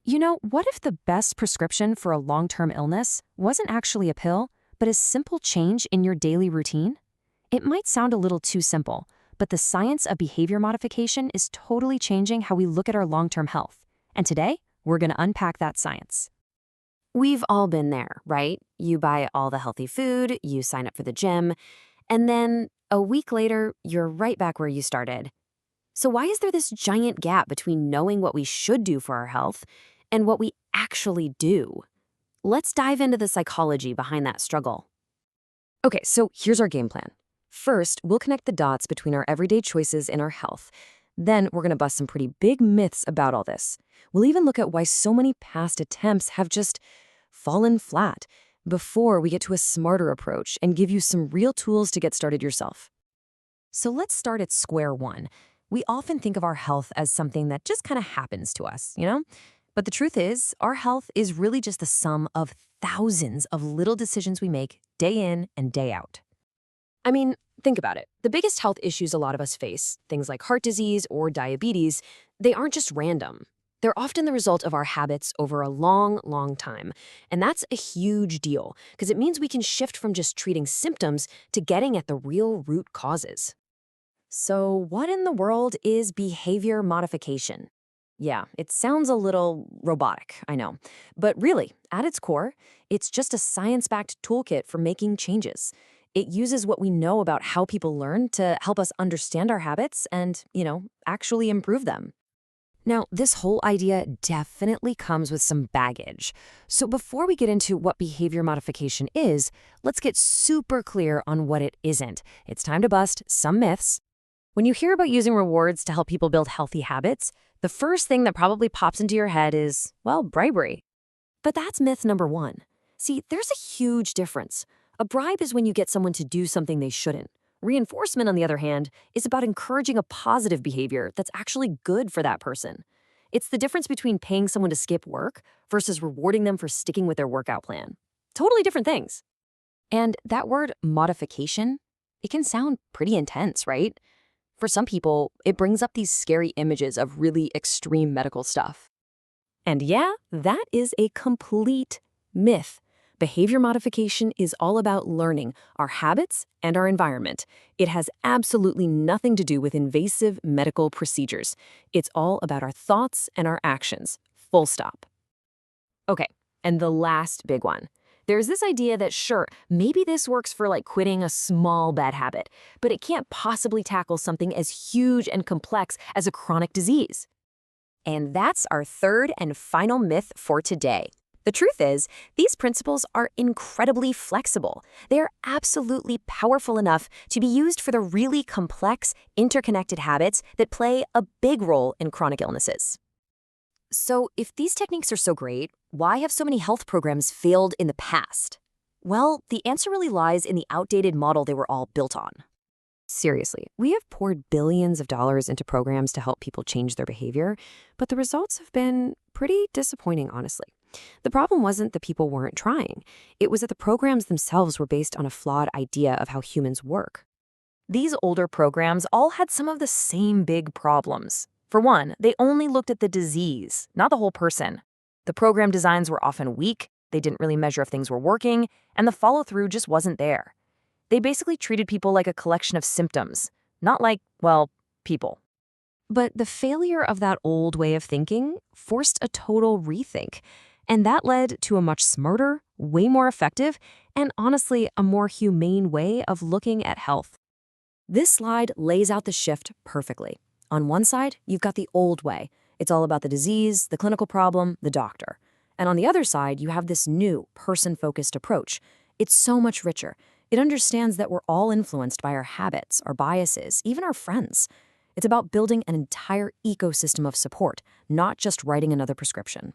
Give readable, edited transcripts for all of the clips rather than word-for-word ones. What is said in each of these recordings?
What if the best prescription for a long-term illness wasn't actually a pill, but a simple change in your daily routine? It might sound a little too simple, but the science of behavior modification is totally changing how we look at our long-term health. And today, we're going to unpack that science. We've all been there, right? You buy all the healthy food, you sign up for the gym, and then a week later, you're right back where you started. So why is there this giant gap between knowing what we should do for our health and what we actually do? Let's dive into the psychology behind that struggle. Okay, so here's our game plan. First, we'll connect the dots between our everyday choices and our health. Then we're going to bust some pretty big myths about all this. We'll even look at why so many past attempts have just fallen flat before we get to a smarter approach and give you some real tools to get started yourself. So let's start at square one. We often think of our health as something that just kind of happens to us? But the truth is, our health is really just the sum of thousands of little decisions we make day in and day out. I mean, think about it. The biggest health issues a lot of us face, things like heart disease or diabetes, they aren't just random. They're often the result of our habits over a long, long time. And that's a huge deal, because it means we can shift from just treating symptoms to getting at the real root causes. So what in the world is behavior modification? Yeah, it sounds a little robotic, I know. But really, at its core, it's just a science-backed toolkit for making changes. It uses what we know about how people learn to help us understand our habits and actually improve them. Now, this whole idea definitely comes with some baggage. So before we get into what behavior modification is, let's get super clear on what it isn't. It's time to bust some myths. When you hear about using rewards to help people build healthy habits, the first thing that probably pops into your head is, well, bribery. But that's myth number one. See, there's a huge difference. A bribe is when you get someone to do something they shouldn't. Reinforcement, on the other hand, is about encouraging a positive behavior that's actually good for that person. It's the difference between paying someone to skip work versus rewarding them for sticking with their workout plan. Totally different things. And that word modification, it can sound pretty intense, right? For some people, it brings up these scary images of really extreme medical stuff. And yeah, that is a complete myth. Behavior modification is all about learning our habits and our environment. It has absolutely nothing to do with invasive medical procedures. It's all about our thoughts and our actions. Full stop. Okay, and the last big one. There's this idea that, sure, maybe this works for quitting a small bad habit, but it can't possibly tackle something as huge and complex as a chronic disease. And that's our third and final myth for today. The truth is, these principles are incredibly flexible. They're absolutely powerful enough to be used for the really complex, interconnected habits that play a big role in chronic illnesses. So if these techniques are so great, why have so many health programs failed in the past? Well, the answer really lies in the outdated model they were all built on. Seriously, we have poured billions of dollars into programs to help people change their behavior, but the results have been pretty disappointing, honestly. The problem wasn't that people weren't trying. It was that the programs themselves were based on a flawed idea of how humans work. These older programs all had some of the same big problems. For one, they only looked at the disease, not the whole person. The program designs were often weak, they didn't really measure if things were working, and the follow-through just wasn't there. They basically treated people like a collection of symptoms, not like, well, people. But the failure of that old way of thinking forced a total rethink. And that led to a much smarter, way more effective, and honestly, a more humane way of looking at health. This slide lays out the shift perfectly. On one side, you've got the old way. It's all about the disease, the clinical problem, the doctor. And on the other side, you have this new, person-focused approach. It's so much richer. It understands that we're all influenced by our habits, our biases, even our friends. It's about building an entire ecosystem of support, not just writing another prescription.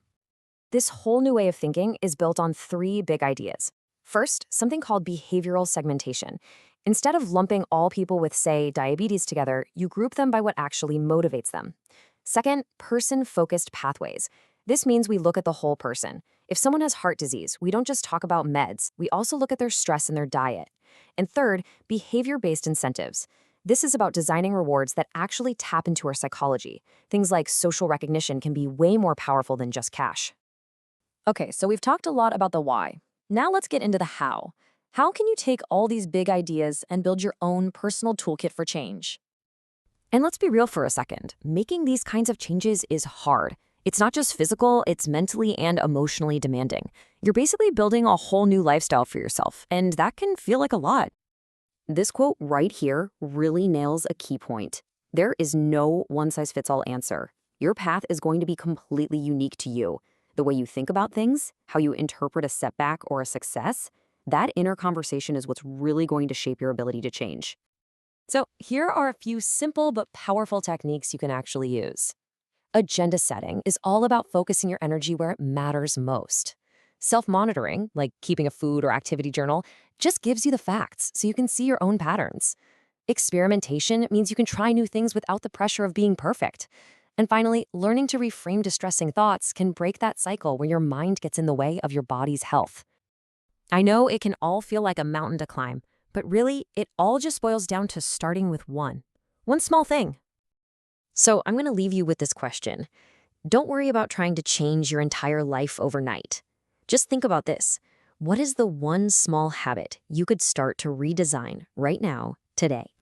This whole new way of thinking is built on three big ideas. First, something called behavioral segmentation. Instead of lumping all people with, say, diabetes together, you group them by what actually motivates them. Second, person-focused pathways. This means we look at the whole person. If someone has heart disease, we don't just talk about meds, we also look at their stress and their diet. And third, behavior-based incentives. This is about designing rewards that actually tap into our psychology. Things like social recognition can be way more powerful than just cash. Okay, so we've talked a lot about the why. Now let's get into the how. How can you take all these big ideas and build your own personal toolkit for change? And let's be real for a second. Making these kinds of changes is hard. It's not just physical, it's mentally and emotionally demanding. You're basically building a whole new lifestyle for yourself, and that can feel like a lot. This quote right here really nails a key point. There is no one-size-fits-all answer. Your path is going to be completely unique to you. The way you think about things, how you interpret a setback or a success, that inner conversation is what's really going to shape your ability to change. So here are a few simple but powerful techniques you can actually use. Agenda setting is all about focusing your energy where it matters most. Self-monitoring, like keeping a food or activity journal, just gives you the facts so you can see your own patterns. Experimentation means you can try new things without the pressure of being perfect. And finally, learning to reframe distressing thoughts can break that cycle where your mind gets in the way of your body's health. I know it can all feel like a mountain to climb, but really, it all just boils down to starting with one small thing. So I'm going to leave you with this question. Don't worry about trying to change your entire life overnight. Just think about this. What is the one small habit you could start to redesign right now, today?